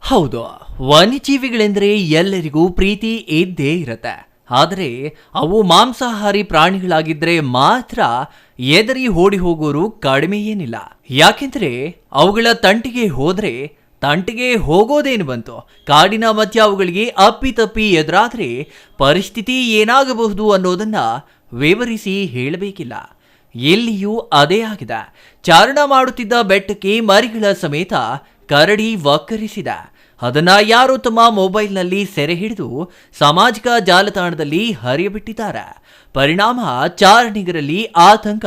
ಹೌದು, ವನ್ಯಜೀವಿಗಳೆಂದರೆ ಎಲ್ಲರಿಗೂ ಪ್ರೀತಿ ಇದ್ದೇ ಇರತ್ತೆ. ಆದರೆ ಅವು ಮಾಂಸಾಹಾರಿ ಪ್ರಾಣಿಗಳಾಗಿದ್ರೆ ಮಾತ್ರ ಎದರಿ ಓಡಿ ಹೋಗೋರು ಕಡಿಮೆ ಏನಿಲ್ಲ. ಯಾಕೆಂದ್ರೆ ಅವುಗಳ ತಂಟಿಗೆ ಹೋಗೋದೇನು ಬಂತು, ಕಾಡಿನ ಮಧ್ಯ ಅವುಗಳಿಗೆ ಅಪ್ಪಿತಪ್ಪಿ ಎದುರಾದ್ರೆ ಪರಿಸ್ಥಿತಿ ಏನಾಗಬಹುದು ಅನ್ನೋದನ್ನ ವಿವರಿಸಿ ಹೇಳಬೇಕಿಲ್ಲ. ಎಲ್ಲಿಯೂ ಅದೇ ಆಗಿದೆ. ಚಾರಣ ಮಾಡುತ್ತಿದ್ದ ಬೆಟ್ಟಕ್ಕೆ ಮರಿಗಳ ಸಮೇತ ಕರಡಿ ವಕ್ಕರಿಸಿದ. ಅದನ್ನ ಯಾರೋ ತಮ್ಮ ಮೊಬೈಲ್ನಲ್ಲಿ ಸೆರೆ ಹಿಡಿದು ಸಾಮಾಜಿಕ ಜಾಲತಾಣದಲ್ಲಿ ಹರಿಯಬಿಟ್ಟಿದ್ದಾರೆ. ಪರಿಣಾಮ ಚಾರಣಿಗರಲ್ಲಿ ಆತಂಕ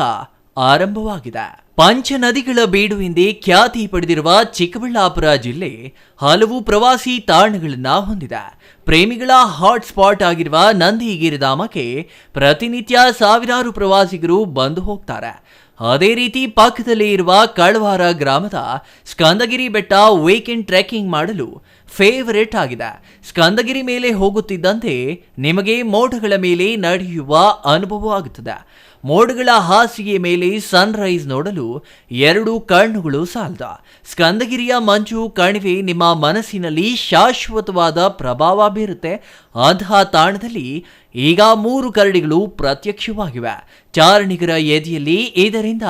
ಆರಂಭವಾಗಿದೆ. ಪಂಚನದಿಗಳ ಬೀಡು ಎಂದೇ ಖ್ಯಾತಿ ಪಡೆದಿರುವ ಚಿಕ್ಕಬಳ್ಳಾಪುರ ಜಿಲ್ಲೆ ಹಲವು ಪ್ರವಾಸಿ ತಾಣಗಳನ್ನ ಹೊಂದಿದೆ. ಪ್ರೇಮಿಗಳ ಹಾಟ್ಸ್ಪಾಟ್ ಆಗಿರುವ ನಂದಿಗಿರಿಧಾಮಕ್ಕೆ ಪ್ರತಿನಿತ್ಯ ಸಾವಿರಾರು ಪ್ರವಾಸಿಗರು ಬಂದು ಹೋಗ್ತಾರೆ. ಅದೇ ರೀತಿ ಪಕ್ಕದಲ್ಲೇ ಇರುವ ಕಳವಾರ ಗ್ರಾಮದ ಸ್ಕಂದಗಿರಿ ಬೆಟ್ಟ ವೀಕೆಂಡ್ ಟ್ರೆಕ್ಕಿಂಗ್ ಮಾಡಲು ಫೇವರೇಟ್ ಆಗಿದೆ. ಸ್ಕಂದಗಿರಿ ಮೇಲೆ ಹೋಗುತ್ತಿದ್ದಂತೆ ನಿಮಗೆ ಮೋಡಗಳ ಮೇಲೆ ನಡೆಯುವ ಅನುಭವವಾಗುತ್ತದೆ. ಮೋಡಗಳ ಹಾಸಿಗೆ ಮೇಲೆ ಸನ್ರೈಸ್ ನೋಡಲು 2 ಕಣ್ಣುಗಳು ಸಾಲದ. ಸ್ಕಂದಗಿರಿಯ ಮಂಜು ಕಣಿವೆ ನಿಮ್ಮ ಮನಸ್ಸಿನಲ್ಲಿ ಶಾಶ್ವತವಾದ ಪ್ರಭಾವ ಬೀರುತ್ತೆ. ಅಂತಹ ತಾಣದಲ್ಲಿ ಈಗ 3 ಕರಡಿಗಳು ಪ್ರತ್ಯಕ್ಷವಾಗಿವೆ. ಚಾರಣಿಗರ ಎದೆಯಲ್ಲಿ ಇದರಿಂದ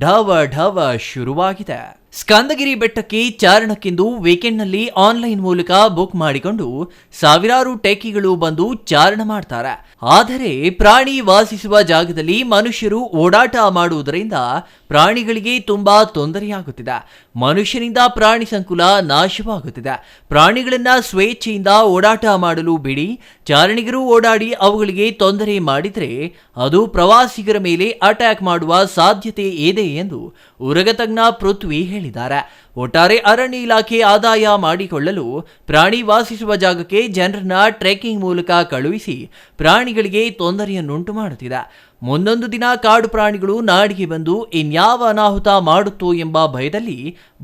ಢವ ಢವ ಶುರುವಾಗಿದೆ. ಸ್ಕಂದಗಿರಿ ಬೆಟ್ಟಕ್ಕೆ ಚಾರಣಕ್ಕೆಂದು ವೀಕೆಂಡ್ನಲ್ಲಿ ಆನ್ಲೈನ್ ಮೂಲಕ ಬುಕ್ ಮಾಡಿಕೊಂಡು ಸಾವಿರಾರು ಟೆಕ್ಕಿಗಳು ಬಂದು ಚಾರಣ ಮಾಡ್ತಾರೆ. ಆದರೆ ಪ್ರಾಣಿ ವಾಸಿಸುವ ಜಾಗದಲ್ಲಿ ಮನುಷ್ಯರು ಓಡಾಟ ಮಾಡುವುದರಿಂದ ಪ್ರಾಣಿಗಳಿಗೆ ತುಂಬಾ ತೊಂದರೆಯಾಗುತ್ತಿದೆ. ಮನುಷ್ಯನಿಂದ ಪ್ರಾಣಿ ಸಂಕುಲ ನಾಶವಾಗುತ್ತಿದೆ. ಪ್ರಾಣಿಗಳನ್ನ ಸ್ವೇಚ್ಛೆಯಿಂದ ಓಡಾಟ ಮಾಡಲು ಬಿಡಿ. ಚಾರಣಿಗರು ಓಡಾಡಿ ಅವುಗಳಿಗೆ ತೊಂದರೆ ಮಾಡಿದರೆ ಅದು ಪ್ರವಾಸಿಗರ ಮೇಲೆ ಅಟ್ಯಾಕ್ ಮಾಡುವ ಸಾಧ್ಯತೆ ಇದೆ ಎಂದು ಉರಗತಜ್ಞ ಪೃಥ್ವಿ ಹೇಳಿದ್ದಾರೆ. ಒಟ್ಟಾರೆ ಅರಣ್ಯ ಇಲಾಖೆ ಆದಾಯ ಮಾಡಿಕೊಳ್ಳಲು ಪ್ರಾಣಿ ವಾಸಿಸುವ ಜಾಗಕ್ಕೆ ಜನರನ್ನ ಟ್ರೆಕ್ಕಿಂಗ್ ಮೂಲಕ ಕಳುಹಿಸಿ ಪ್ರಾಣಿಗಳಿಗೆ ತೊಂದರೆಯನ್ನುಂಟು ಮಾಡುತ್ತಿದೆ. ಮುಂದೊಂದು ದಿನ ಕಾಡು ಪ್ರಾಣಿಗಳು ನಾಡಿಗೆ ಬಂದು ಇನ್ಯಾವ ಅನಾಹುತ ಮಾಡುತ್ತೋ ಎಂಬ ಭಯದಲ್ಲಿ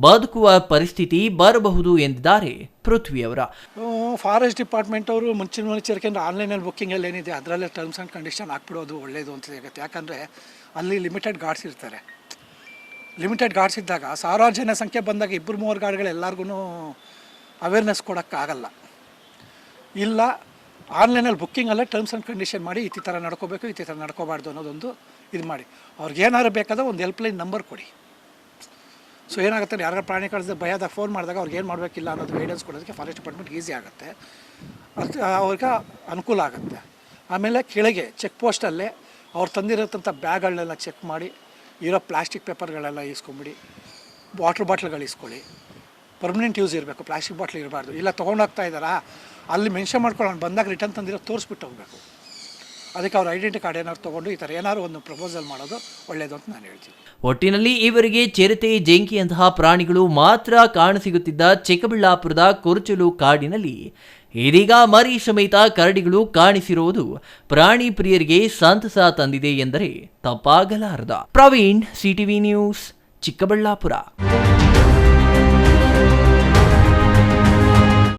ಬದುಕುವ ಪರಿಸ್ಥಿತಿ ಬರಬಹುದು ಎಂದಿದ್ದಾರೆ ಪೃಥ್ವಿ ಅವರ. ಫಾರೆಸ್ಟ್ ಡಿಪಾರ್ಟ್ಮೆಂಟ್ ಅವರು ಮುನ್ನೆಚ್ಚರಿಕೆಯಿಂದ ಆನ್ಲೈನಲ್ಲಿ ಬುಕ್ಕಿಂಗಲ್ಲಿ ಏನಿದೆ ಅದರಲ್ಲೇ ಟರ್ಮ್ಸ್ ಆ್ಯಂಡ್ ಕಂಡೀಷನ್ ಹಾಕ್ಬಿಡೋದು ಒಳ್ಳೆಯದು ಅಂತ ಸಿಗುತ್ತೆ. ಯಾಕಂದರೆ ಅಲ್ಲಿ ಲಿಮಿಟೆಡ್ ಗಾರ್ಡ್ಸ್ ಇರ್ತಾರೆ. ಲಿಮಿಟೆಡ್ ಗಾರ್ಡ್ಸ್ ಇದ್ದಾಗ ಸಾವಿರಾರು ಜನ ಸಂಖ್ಯೆ ಬಂದಾಗ 2-3 ಗಾರ್ಡ್ಗಳು ಎಲ್ಲರಿಗೂ ಅವೇರ್ನೆಸ್ ಕೊಡೋಕ್ಕಾಗಲ್ಲ. ಇಲ್ಲ ಆನ್ಲೈನಲ್ಲಿ ಬುಕ್ಕಿಂಗಲ್ಲೇ ಟರ್ಮ್ಸ್ ಆ್ಯಂಡ್ ಕಂಡೀಷನ್ ಮಾಡಿ ಈ ಥರ ನಡ್ಕೋಬೇಕು, ಈ ಥರ ನಡ್ಕೋಬಾರ್ದು ಅನ್ನೋದೊಂದು ಇದು ಮಾಡಿ ಅವ್ರಿಗೆ ಏನಾದ್ರು ಬೇಕಾದ್ರೆ ಒಂದು ಹೆಲ್ಪ್ಲೈನ್ ನಂಬರ್ ಕೊಡಿ. ಸೊ ಏನಾಗುತ್ತೆ, ಯಾರು ಪ್ರಾಣಿ ಕಳಿಸಿದ ಭಯದಾಗ ಫೋನ್ ಮಾಡಿದಾಗ ಅವ್ರಿಗೆ ಏನು ಮಾಡಬೇಕಿಲ್ಲ ಅನ್ನೋದು ಗೈಡೆನ್ಸ್ ಕೊಡೋದಕ್ಕೆ ಫಾರೆಸ್ಟ್ ಡಿಪಾರ್ಟ್ಮೆಂಟ್ ಈಸಿ ಆಗುತ್ತೆ, ಅದು ಅವ್ರಿಗೆ ಅನುಕೂಲ ಆಗುತ್ತೆ. ಆಮೇಲೆ ಕೆಳಗೆ ಚೆಕ್ ಪೋಸ್ಟಲ್ಲೇ ಅವ್ರು ತಂದಿರೋಂಥ ಬ್ಯಾಗ್ಗಳನ್ನೆಲ್ಲ ಚೆಕ್ ಮಾಡಿ ಇರೋ ಪ್ಲಾಸ್ಟಿಕ್ ಪೇಪರ್ಗಳೆಲ್ಲ ಇಸ್ಕೊಂಬಿಡಿ. ವಾಟ್ರ್ ಬಾಟ್ಲ್ಗಳು ಇಸ್ಕೊಳ್ಳಿ. ಪರ್ಮನೆಂಟ್ ಯೂಸ್ ಇರಬೇಕು, ಪ್ಲಾಸ್ಟಿಕ್ ಬಾಟ್ಲ್ ಇರಬಾರ್ದು. ಇಲ್ಲ ತೊಗೊಂಡೋಗ್ತಾ ಇದ್ದಾರಾ ಅಲ್ಲಿ ಮೆನ್ಷನ್ ಮಾಡ್ಕೊಂಡು ಬಂದಾಗ ರಿಟರ್ನ್ ತಂದಿರೋ ತೋರಿಸ್ಬಿಟ್ಟು ಹೋಗಬೇಕು. ಅದಕ್ಕೆ ಅವ್ರ ಐಡೆಂಟಿ ಕಾರ್ಡ್ ಏನಾದ್ರು ತೊಗೊಂಡು ಈ ಥರ ಏನಾದ್ರು ಒಂದು ಪ್ರಪೋಸಲ್ ಮಾಡೋದು ಒಳ್ಳೆಯದು ಅಂತ ನಾನು ಹೇಳ್ತೀನಿ. ಒಟ್ಟಿನಲ್ಲಿ ಇವರಿಗೆ ಚಿರತೆ, ಜಿಂಕೆಯಂತಹ ಪ್ರಾಣಿಗಳು ಮಾತ್ರ ಕಾಣಸಿಗುತ್ತಿದ್ದ ಚಿಕ್ಕಬಳ್ಳಾಪುರದ ಕುರುಚಲು ಕಾಡಿನಲ್ಲಿ ಇದೀಗ ಮರಿ ಸಮೇತ ಕರಡಿಗಳು ಕಾಣಿಸಿರುವುದು ಪ್ರಾಣಿ ಪ್ರಿಯರಿಗೆ ಸಂತಸ ತಂದಿದೆ ಎಂದರೆ ತಪ್ಪಾಗಲಾರದು. Praveen, CTV news, Chikkaballapur.